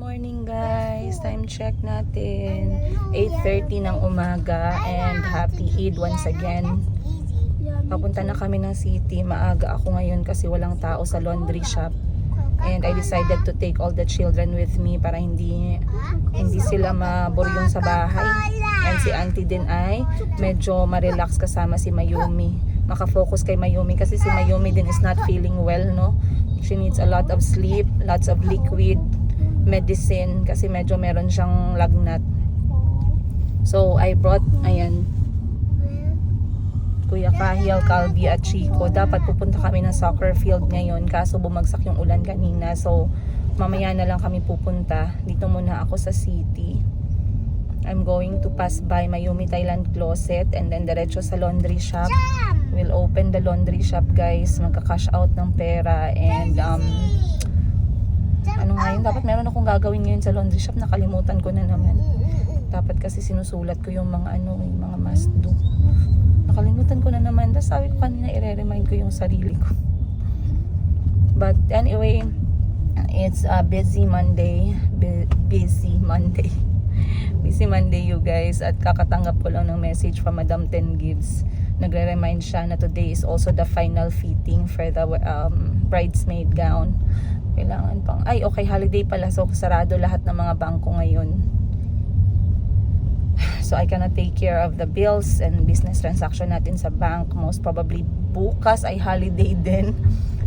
Morning guys, time check natin 8:30 ng umaga and happy Eid once again. Papunta na kami ng city. Maaga ako ngayon kasi walang tao sa laundry shop and I decided to take all the children with me para hindi sila maburyong sa bahay. And si auntie din ay medyo ma-relax kasama si Mayumi, makafocus kay Mayumi kasi si Mayumi din is not feeling well, no? She needs a lot of sleep, lots of liquid, medicine kasi medyo meron siyang lagnat. So I brought, ayan, Kuya Kahil, Calvi at Chico. Dapat pupunta kami ng soccer field ngayon kaso bumagsak yung ulan kanina. So mamaya na lang kami pupunta. Dito muna ako sa city. I'm going to pass by Mayumi Thailand Closet and then diretso sa laundry shop. We'll open the laundry shop guys. Magka-cash out ng pera and ano ngayon, dapat meron akong gagawin ngayon sa laundry shop, nakalimutan ko na naman. Dapat kasi sinusulat ko yung mga yung mga must do. Nakalimutan ko na naman. Tapos sabi ko kanina i-remind ko yung sarili ko. But anyway, it's a busy Monday. Busy Monday you guys. At kakatanggap ko lang ng message from Madam Ten Gibbs. Nagre-remind siya na today is also the final fitting for the bridesmaid gown. Kailangan pang, okay, holiday pala, so sarado lahat ng mga bangko ngayon, so I cannot take care of the bills and business transaction natin sa bank. Most probably bukas ay holiday din,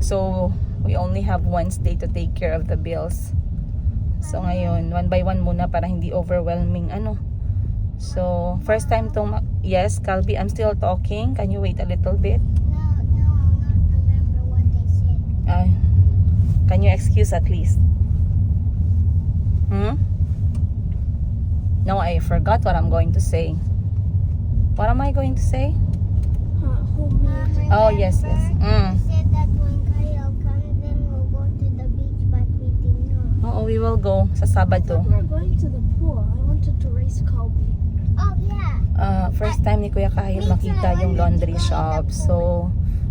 so we only have Wednesday to take care of the bills. So ngayon, one by one muna para hindi overwhelming so first time to yes, Calvi, I'm still talking, can you wait a little bit? Can you excuse at least? No, I forgot what I'm going to say. What am I going to say? Oh, yes. Said that when Kyle comes, then we'll go to the beach, but we did not. Oo, we will go sa Sabado. We're going to the pool. I wanted to race Colby. Oh yeah. First time ni Kuya Kahil makita yung laundry shop. So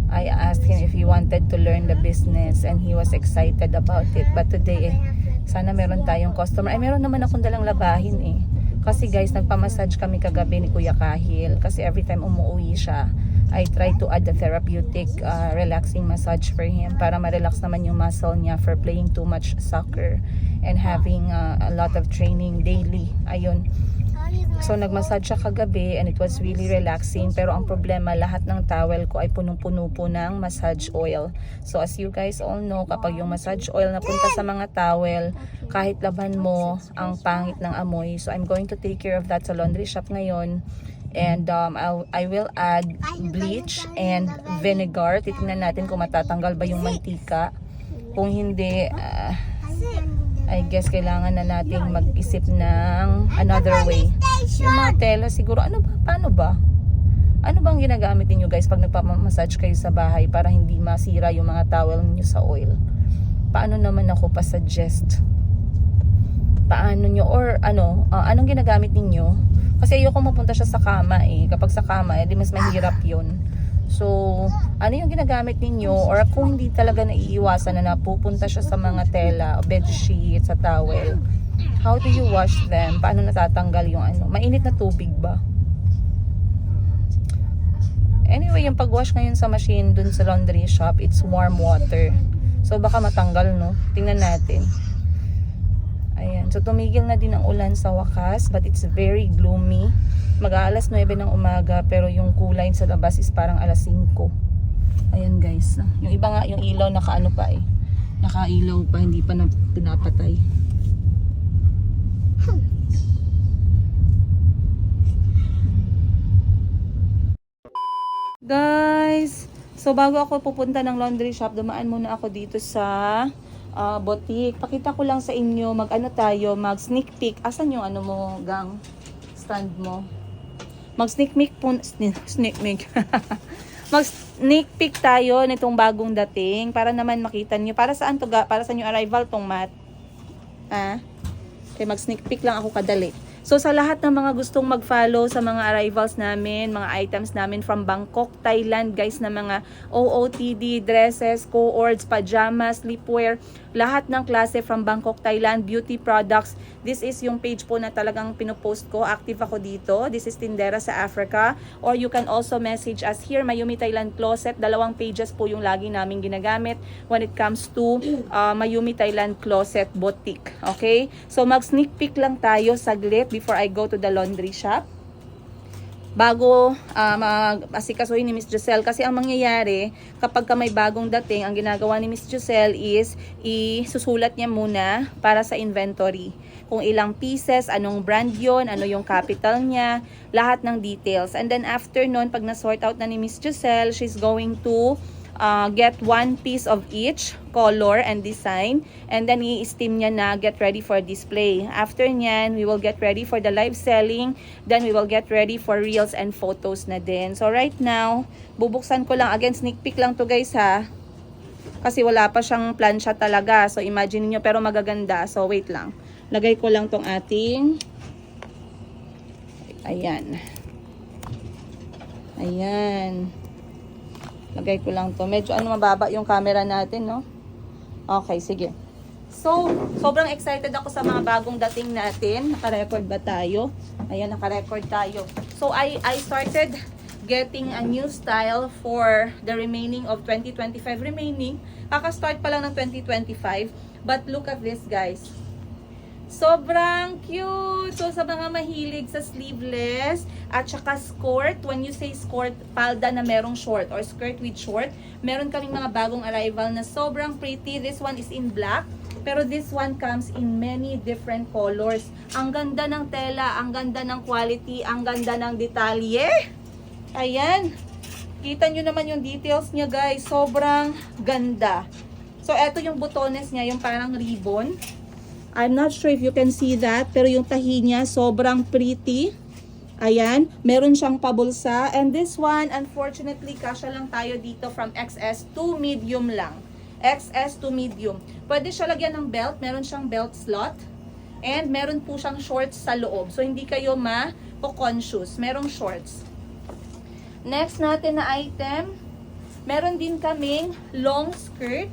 I asked him if he wanted to learn the business and he was excited about it. But today, sana meron tayong customer. Meron naman akong dalang labahin eh. Kasi guys, nagpamassage kami kagabi ni Kuya Kahil. Kasi every time umuwi siya, I try to add the therapeutic relaxing massage for him para ma-relax naman yung muscle niya for playing too much soccer and having a lot of training daily. Ayun. So nagmassage siya kagabi and it was really relaxing, pero ang problema, lahat ng towel ko ay punong-puno po ng massage oil. So as you guys all know, kapag yung massage oil napunta sa mga towel, kahit laban mo, ang pangit ng amoy. So I'm going to take care of that sa laundry shop ngayon. And I will add bleach and vinegar. Titingnan natin kung matatanggal ba yung mantika. Kung hindi, I guess kailangan na nating mag-isip ng another way. Yung mga tela siguro, paano ba? Ano bang ginagamit niyo guys pag nagpapamassage kayo sa bahay para hindi masira yung mga towel niyo sa oil? Paano naman ako pa-suggest? Paano niyo or anong ginagamit niyo? Kasi ayoko mapunta siya sa kama eh. Kapag sa kama, di mas mahirap yun. So, ano yung ginagamit ninyo? Or kung hindi talaga naiiwasan na napupunta siya sa mga tela, bed sheets, sa towel, how do you wash them? Paano natatanggal yung mainit na tubig ba? Anyway, yung pag-wash ngayon sa machine dun sa laundry shop, it's warm water. So, baka matanggal, no? Tingnan natin. Ayan. So, tumigil na din ang ulan sa wakas, but it's very gloomy. Mag-aalas 9 ng umaga, pero yung kulay sa labas is parang alas 5. Ayan guys. Yung iba nga, yung ilaw nakaano pa eh. Nakailaw pa, hindi pa na pinapatay. Guys, so bago ako pupunta ng laundry shop, dumaan muna ako dito sa boutique. Pakita ko lang sa inyo, mag sneak peek. Asan yung mo, gang? Stand mo. Mag-sneak peek po, mag-sneak peek tayo nitong bagong dating para naman makita niyo. Para saan to para sa new arrival tong mat? Okay, mag-sneak peek lang ako kadali. So sa lahat ng mga gustong mag-follow sa mga arrivals namin, mga items namin from Bangkok, Thailand, guys, na mga OOTD, dresses, co-ords, pajamas, sleepwear, lahat ng klase from Bangkok, Thailand, beauty products. This is yung page po na talagang pinopost ko. Active ako dito. This is Tindera sa Africa. Or you can also message us here, Mayumi Thailand Closet. 2 pages po yung lagi namin ginagamit when it comes to Mayumi Thailand Closet Boutique. Okay? So mag-sneak peek lang tayo saglit before I go to the laundry shop. Bago mag-asikasuhin ni Miss Giselle. Kasi ang mangyayari, kapag ka may bagong dating, ang ginagawa ni Miss Giselle is isusulat niya muna para sa inventory. Kung ilang pieces, anong brand yon, ano yung capital niya, lahat ng details. And then after nun, pag na-sort out na ni Miss Giselle, she's going to get 1 piece of each color and design, and then i-steam niya na get ready for display. After nyan, we will get ready for the live selling, then we will get ready for reels and photos na din. So right now, bubuksan ko lang, again sneak peek lang to guys ha, kasi wala pa siyang plancha talaga, so imagine niyo, pero magaganda. So wait lang, lagay ko lang tong ating, ayan, lagay ko lang to. Medyo mababa yung camera natin, no? Okay, sige. So, sobrang excited ako sa mga bagong dating natin. Naka-record ba tayo? Ayan, naka-record tayo. So, I started getting a new style for the remaining of 2025. Kaka-start pa lang ng 2025. But look at this, guys. Sobrang cute! So, sa mga mahilig sa sleeveless at saka skirt, when you say skirt, palda na merong short or skirt with short, meron kaming mga bagong arrival na sobrang pretty. This one is in black, pero this one comes in many different colors. Ang ganda ng tela, ang ganda ng quality, ang ganda ng detalye. Ayan! Kita nyo naman yung details niya, guys. Sobrang ganda. So, eto yung butones niya, yung parang ribbon. I'm not sure if you can see that, pero yung tahi niya sobrang pretty. Ayan, meron siyang pabulsa. And this one, unfortunately, kasya lang tayo dito from XS to medium lang. XS to medium. Pwede siya lagyan ng belt, meron siyang belt slot. And meron po siyang shorts sa loob. So, hindi kayo ma-conscious. Merong shorts. Next natin na item, meron din kaming long skirt.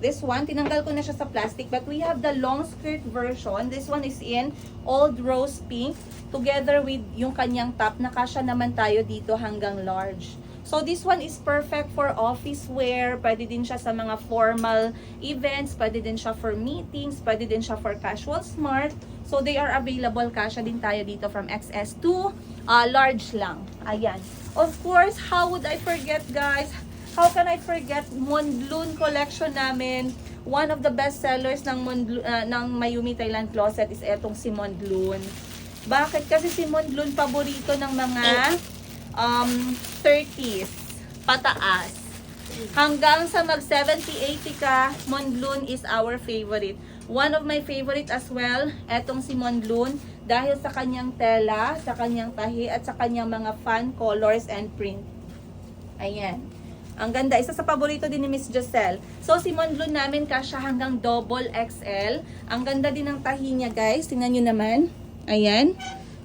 This one, tinanggal ko na siya sa plastic, but we have the long skirt version. This one is in old rose pink together with yung kanyang top. Nakasya naman tayo dito hanggang large. So this one is perfect for office wear. Pwede din siya sa mga formal events. Pwede din siya for meetings. Pwede din siya for casual smart. So they are available. Kasya din tayo dito from XS to large lang. Ayan. Of course, how would I forget, guys? How can I forget Monbloon collection namin? One of the best sellers ng Mayumi Thailand Closet is etong si Monbloon. Bakit? Kasi si Monbloon paborito ng mga 30s pataas. Hanggang sa mag 70-80 ka, Monbloon is our favorite. One of my favorite as well, etong si Monbloon, dahil sa kanyang tela, sa kanyang tahi, at sa kanyang mga fun colors and print. Ayan. Ang ganda. Isa sa paborito din ni Miss Giselle. So, si Monbloon namin kasya hanggang double XL. Ang ganda din ng tahi niya, guys. Tingnan nyo naman. Ayan.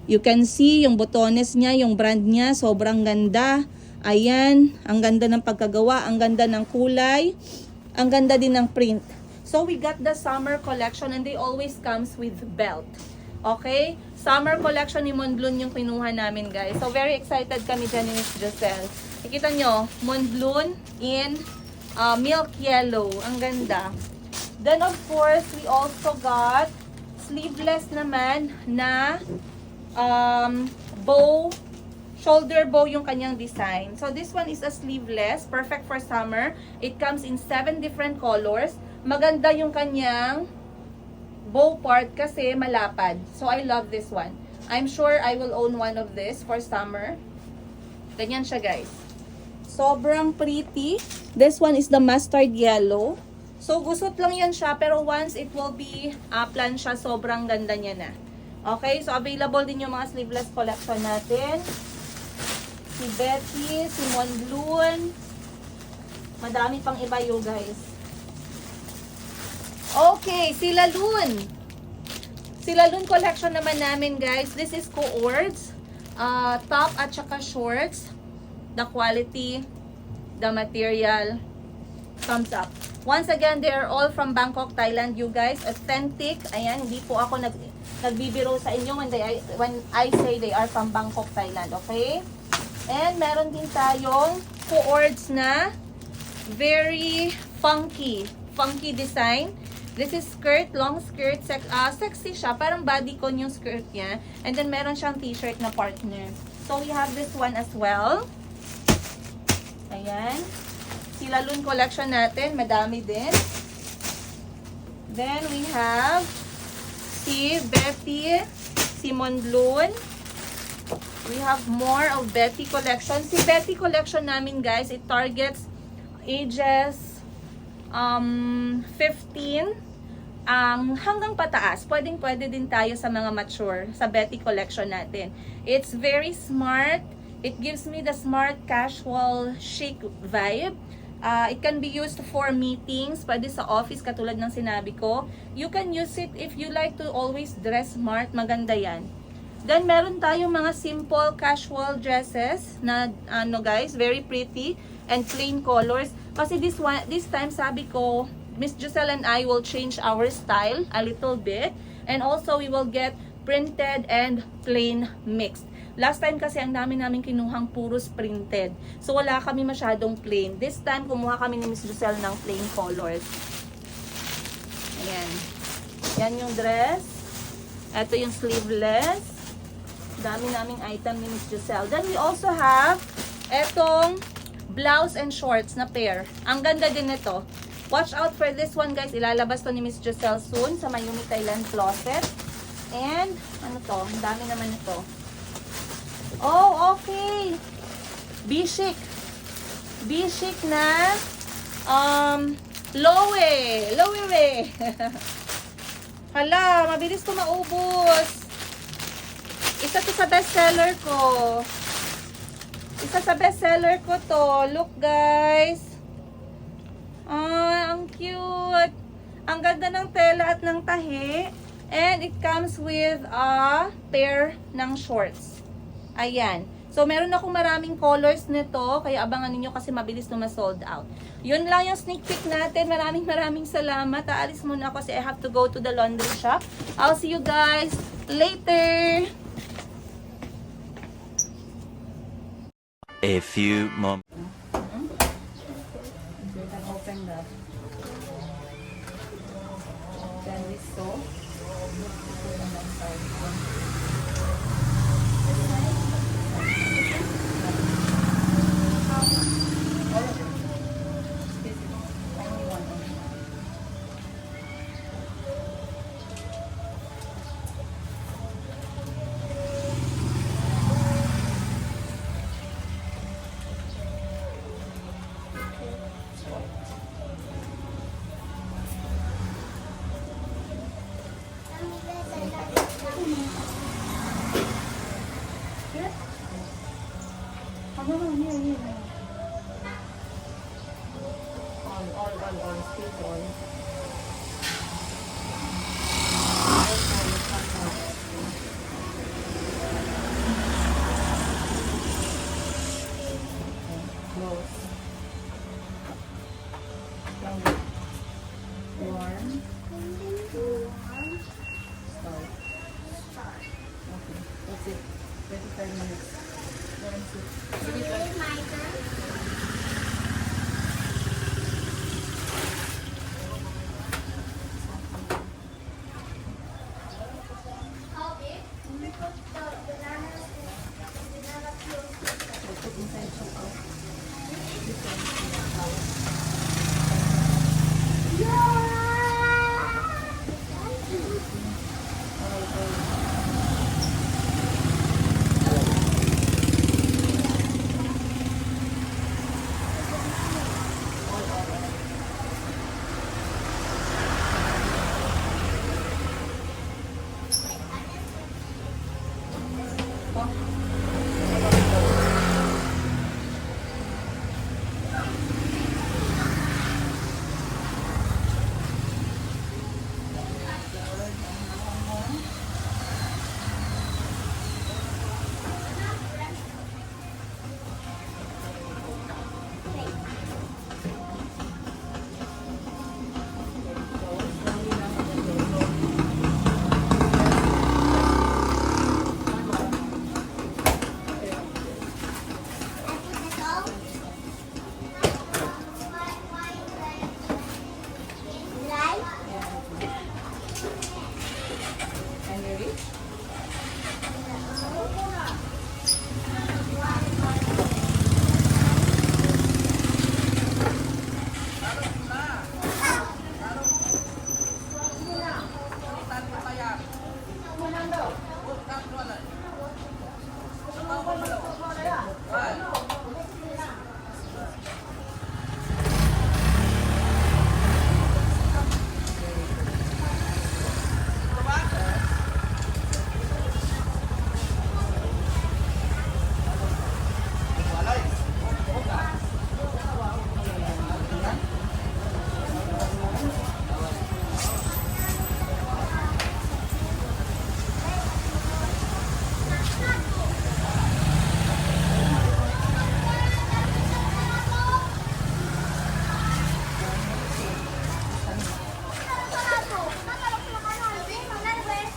You can see yung botones niya, yung brand niya. Sobrang ganda. Ayan. Ang ganda ng pagkagawa. Ang ganda ng kulay. Ang ganda din ng print. So, we got the summer collection and they always comes with belt. Okay? Summer collection ni Monbloon yung kinuha namin, guys. So, very excited kami dyan ni Miss Giselle. Nakita nyo, Monbloon in milk yellow. Ang ganda. Then, of course, we also got sleeveless naman na bow, shoulder bow yung kanyang design. So, this one is a sleeveless. Perfect for summer. It comes in 7 different colors. Maganda yung kanyang bow part kasi malapad. So, I love this one. I'm sure I will own one of this for summer. Ganyan siya, guys. Sobrang pretty. This one is the mustard yellow. So, gusot lang yan siya. Pero once it will be plansya, sobrang ganda niya na. Okay? So, available din yung mga sleeveless collection natin. Si Betty, si Monbloon. Madami pang iba yun, guys. Okay, si Laloon. Si Lalun collection naman namin, guys. This is Coords. Top at saka shorts. The quality, the material, thumbs up. Once again, they are all from Bangkok, Thailand, you guys. Authentic. Ayan, hindi po ako nagbibiro sa inyo when I say they are from Bangkok, Thailand. Okay? And meron din tayong Coords na very funky design. This is skirt, long skirt, sexy siya. Parang bodycon yung skirt niya. And then meron siyang t-shirt na partner. So we have this one as well. Ayan. Si Lalun collection natin, madami din. Then we have si Betty, si Monblun. We have more of Betty collection. Si Betty collection namin, guys, it targets ages 15 hanggang pataas. Pwede din tayo sa mga mature sa Betty collection natin. It's very smart. It gives me the smart casual chic vibe. It can be used for meetings, pwede sa office katulad ng sinabi ko. You can use it if you like to always dress smart, maganda yan. Then meron tayong mga simple casual dresses na guys, very pretty and plain colors. Kasi this time sabi ko, Miss Giselle and I will change our style a little bit, and also we will get printed and plain mixed. Last time kasi ang dami namin kinuhang puros printed. So wala kami masyadong plain. This time kumuha kami ni Miss Giselle ng plain colors. Ayan. Yan yung dress. Ito yung sleeveless. Dami naming item ni Miss Giselle. Then we also have etong blouse and shorts na pair. Ang ganda din nito. Watch out for this one, guys. Ilalabas to ni Miss Giselle soon sa Mayumi Thailand Closet. And ano to? Ang dami naman ito. Oh, okay. B-chic. B-chic na Loewe. Loewe. Hala, mabilis ko maubos. Isa to sa bestseller ko. Isa sa bestseller ko to. Look, guys. Ang cute. Ang ganda ng tela at ng tahi. And it comes with a pair ng shorts. Ayan. So, meron akong maraming colors nito. Kaya abangan niyo kasi mabilis na ma-sold out. Yun lang yung sneak peek natin. Maraming salamat. Aalis muna ako kasi I have to go to the laundry shop. I'll see you guys later. A few moments. You can open the then we sew on that side. All, still all. Close. Warm. Start. Okay, that's it. 25 minutes. It's my turn.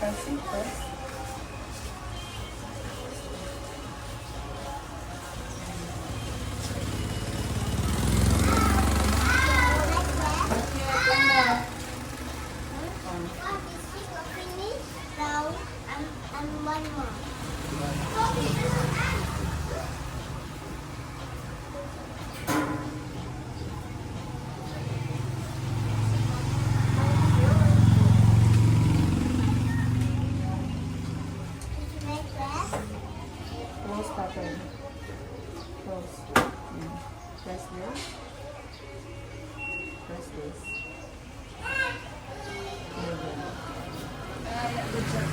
Press it, press. And one more. Close pattern. Close. Press this. Press this. There you go. Good job.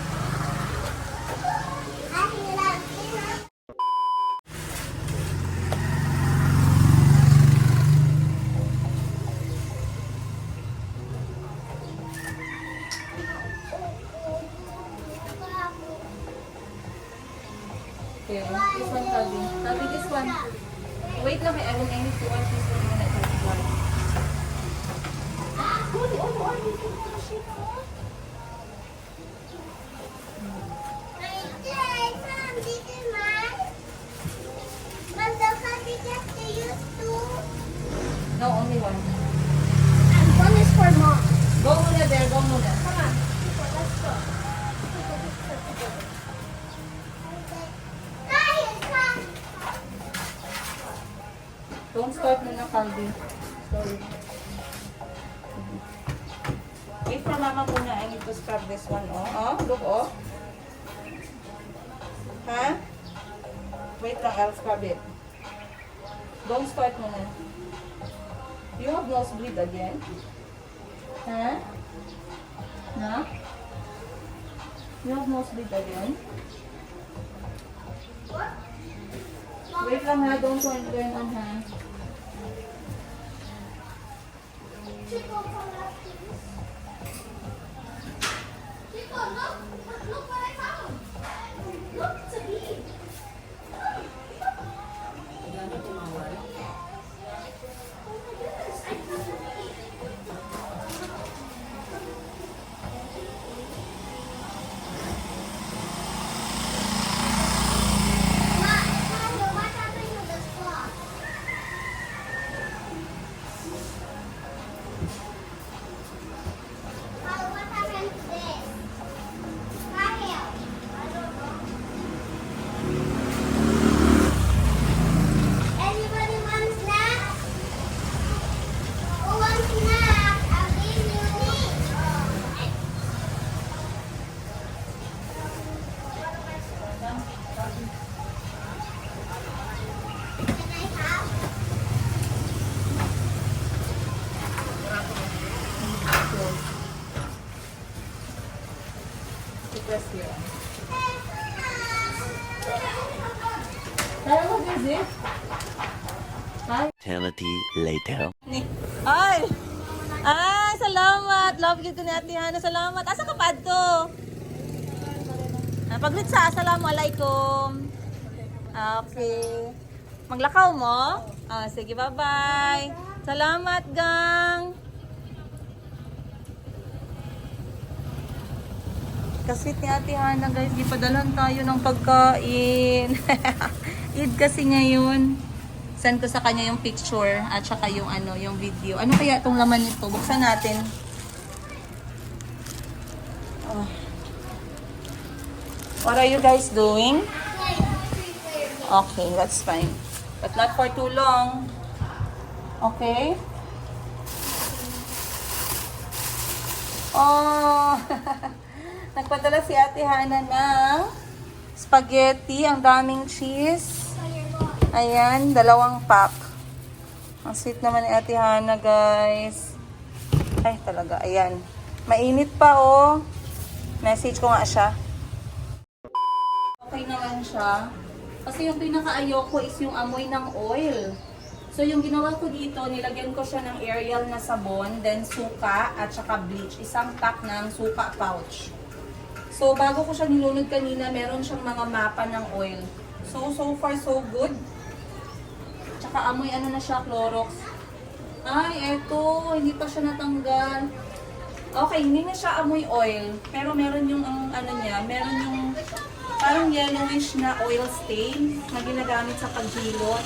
Okay, this one, Tabi. Tabi, this one. Wait lang, I need to watch this one muna. This one. No, only one. And one is for mom. Go muna there, go muna. Come on. Let's go. Don't start muna, Calvi. Sorry. Wait for mama muna. I need to scrub this one, oh. Oh, look, oh. Ha? Wait lang, I'll scrub it. Don't start muna. You have nosebleed again? Ha? No? You have nosebleed again? Wait lang ha, don't turn on ha. Look what I found. Look, it's a bee. Anybody want snacks? Who wants snacks? I'll give you these. Can I have? Press here. Kaya mo busy? Hi. Eternity later. Ay! Ay, salamat! Love you to ni Ate Hana. Salamat. Asa ka pa to? Paglit sa assalamualaikum. Okay. Maglakaw mo? Sige, bye-bye. Salamat, gang. Kasi ni Ate Hana, guys, ipadalhan tayo ng pagkain. Eid kasi ngayon. Send ko sa kanya yung picture at saka yung ano, yung video. Ano kaya itong laman nito? Buksan natin. Oh. What are you guys doing? Okay, that's fine. But not for too long. Okay? Oh! Nagpadala si Ate Hana ng spaghetti. Ang daming cheese. Ayan, 2 pack. Ang sweet naman ni Ate Hana, guys. Ay, talaga. Ayan. Mainit pa, oh. Message ko nga siya. Okay naman siya. Kasi yung pinaka-ayoko is yung amoy ng oil. So, yung ginawa ko dito, nilagyan ko siya ng Ariel na sabon, then suka, at saka bleach. 1 pack ng suka pouch. So, bago ko siya nilunod kanina, meron siyang mga mapa ng oil. So far, so good. Tsaka amoy ano na siya, Clorox. Ay, eto, hindi pa siya natanggal. Okay, hindi na siya amoy oil. Pero meron yung ang ano niya, meron yung parang yellowish na oil stain na ginagamit sa paghilot.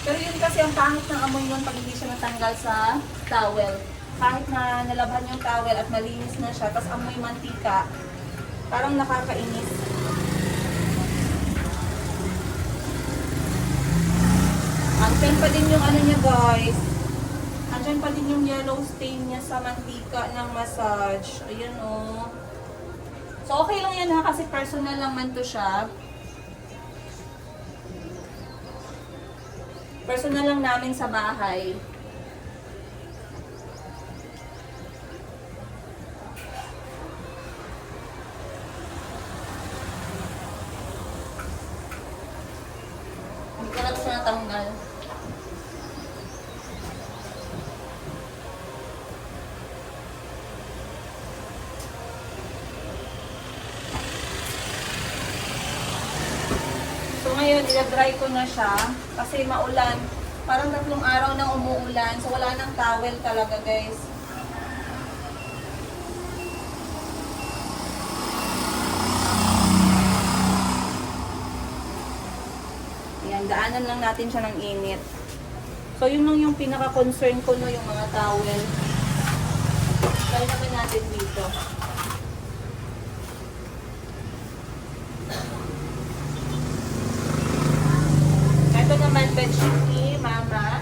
Pero yun kasi ang pangit ng amoy nun pag hindi siya natanggal sa towel. Kahit na nalabhan yung towel at malinis na siya, tapos amoy mantika, parang nakakainis. Andyan pa din yung ano niya guys. Andyan pa din yung yellow stain niya sa mantika ng massage. Ayan o. So okay lang yan ha kasi personal lang man to siya. Personal lang namin sa bahay. Hindi ko na ito siya natanggal. So ngayon, i-dry ko na siya kasi maulan. Parang 3 araw nang umuulan. So wala nang towel talaga guys. Ayan, daanan lang natin siya ng init. So yun lang yung pinaka-concern ko no, yung mga towel. Try naman natin dito. Ito naman bedsheet ni Mama.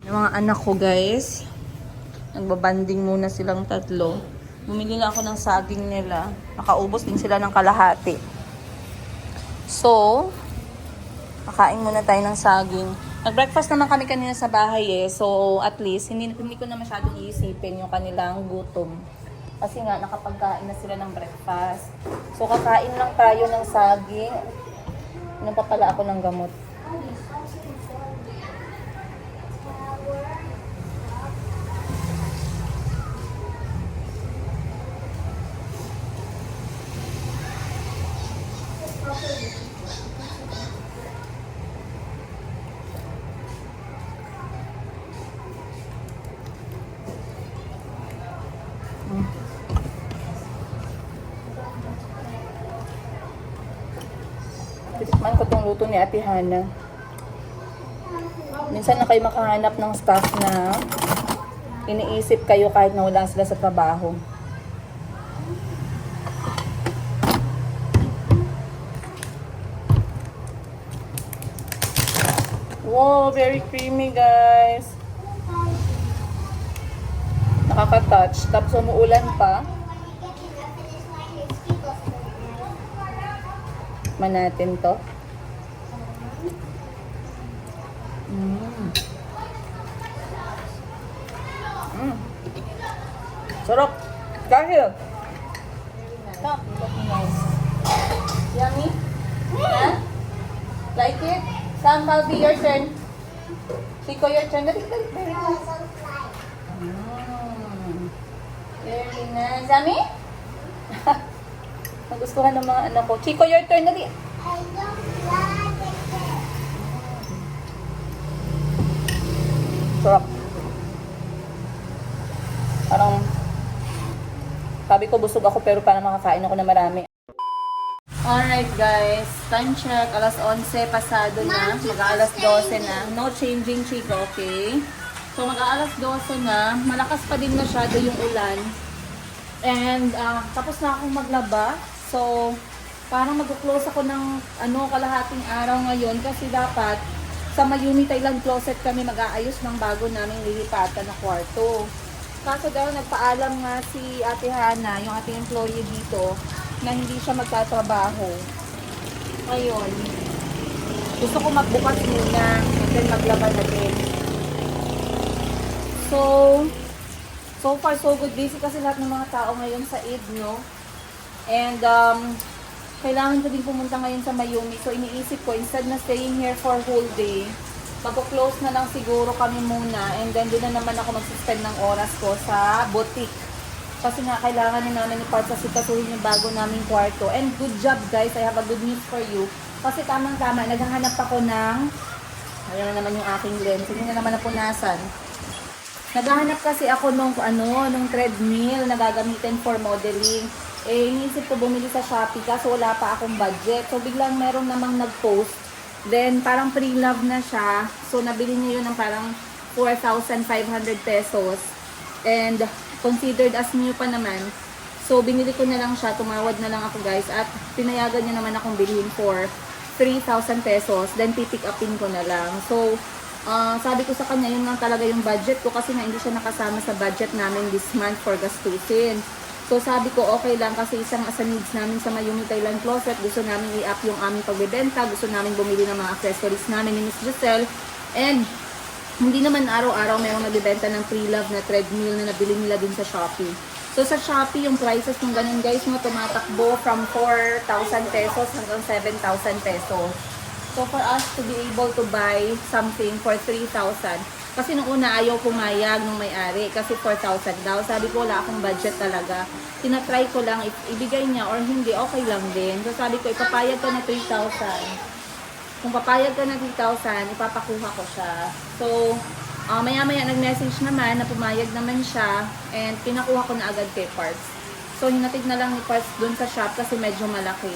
Yung mga anak ko guys, nagbabanding muna silang tatlo. Bumili na ako ng saging nila. Nakaubos din sila ng kalahati. So, kakain muna tayo ng saging. Nag-breakfast naman kami kanina sa bahay eh. So, at least, hindi ko na masyadong iisipin yung kanilang gutom. Kasi nga, nakapagkain na sila ng breakfast. So, kakain lang tayo ng saging. Inom pa pala ako ng gamot. Titikman ko tong luto ni Ate Hana. Minsan na kayo makahanap ng staff na iniisip kayo kahit na wala sila sa trabaho. Wow, very creamy guys. Nakaka-touch. Tapos umuulan pa. Tikman natin to. Sarap. Dahil. Stop. Nice. Yummy? Huh? Like it? Sam, Malby, your turn. Chico, your turn. Dali. Very nice. Very nice. Yummy? Nagustuhan ng mga anak ko. Chico, your turn. Dali. I don't like it. Sarap. Parang, sabi ko busog ako pero parang makakain ako na marami. Alright guys, time check. Alas 11 pasado na. Mag-aalas 12 na. No changing Chico, okay? So mag-aalas 12 na. Malakas pa din masyado yung ulan. And tapos na akong maglaba. So parang mag-close ako ng kalahating araw ngayon kasi dapat sa Mayumi Thailand Closet kami mag-aayos ng bago naming lilipatan na kwarto. Kaso dahil nagpaalam nga si Ate Hana, yung ating employee dito, na hindi siya magtatrabaho. Ngayon, gusto ko magbukas muna and then maglaba na din. So far so good. Busy kasi lahat ng mga tao ngayon sa Eid, no? And kailangan ko din pumunta ngayon sa Mayumi. So iniisip ko, instead na staying here for whole day, magpo-close na lang siguro kami muna and then doon na naman ako mag-spend ng oras ko sa boutique. Kasi nga kailangan na namin i-parts asikasuhin yung bago naming kwarto. And good job guys, I have a good news for you. Kasi tamang-tama, naghahanap ako ng, ayun na naman yung aking lens, hindi na naman napunasan. Naghahanap kasi ako nung treadmill na gagamitin for modeling. Eh, iniisip ko bumili sa Shopee kaso wala pa akong budget. So, biglang meron namang nag-post. Then, parang pre-love na siya. So, nabili niya yun ng parang 4,500 pesos. And, considered as new pa naman. So, binili ko na lang siya. Tumawad na lang ako guys. At, pinayagan niya naman akong bilhin for 3,000 pesos. Then, pipick upin ko na lang. So, sabi ko sa kanya, yun lang talaga yung budget ko. Kasi nga, hindi siya nakasama sa budget namin this month for gastusin. So sabi ko okay lang kasi isang sa needs namin sa Mayumi Thailand Closet, gusto namin i-up yung aming pagbebenta, gusto namin bumili ng mga accessories namin ni Miss Giselle. And hindi naman araw-araw mayroong nagbebenta ng pre-love na treadmill na nabili nila din sa Shopee. So sa Shopee, yung prices ng ganun guys mo tumatakbo from 4,000 pesos hanggang 7,000 pesos. So for us to be able to buy something for 3,000, kasi nung una ayaw pumayag nung may-ari kasi 4,000 daw. Sabi ko wala akong budget talaga. Tinatry ko lang ibigay niya or hindi, okay lang din. So sabi ko ipapayag ka na 3,000. Kung papayag ka na 3,000, ipapakuha ko siya. So maya-maya nag-message naman na pumayag naman siya and pinakuha ko na agad kay Parts. So hinatid na lang ni Parts dun sa shop kasi medyo malaki.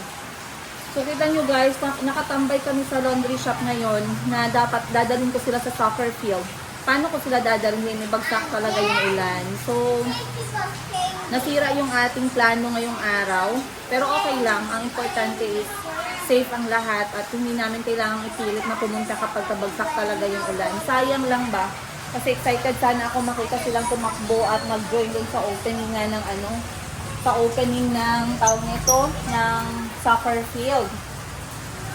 So kita nyo guys, nakatambay kami sa laundry shop ngayon na dapat dadalhin ko sila sa soccer field. Paano ko sila dadalhin? May bagsak talaga yung ulan. So, nasira yung ating plano ngayong araw. Pero okay lang. Ang importante is safe ang lahat at hindi namin kailangang ipilit na pumunta kapag kabagsak talaga yung ulan. Sayang lang ba? Kasi excited sana ako makita silang tumakbo at mag-join dun sa opening nga ng sa opening ng tawag nito, ng soccer field.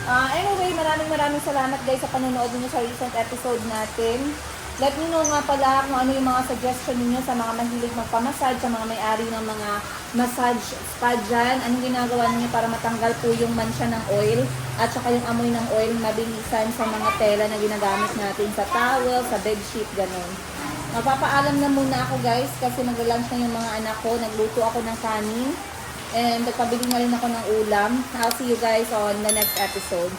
Anyway, maraming salamat guys sa panonood niyo sa recent episode natin. Let me know nga pala kung ano yung mga suggestion niyo sa mga mahilig magpamassage, sa mga may-ari ng mga massage spa dyan. Anong ginagawa niyo para matanggal po yung mansya ng oil at saka yung amoy ng oil mabilisan sa mga tela na ginagamit natin sa towel, sa bedsheet, ganun. Magpapaalam na muna ako guys kasi mag-lunch na yung mga anak ko. Nagluto ako ng kanin and nagpabili na rin ako ng ulam. I'll see you guys on the next episode.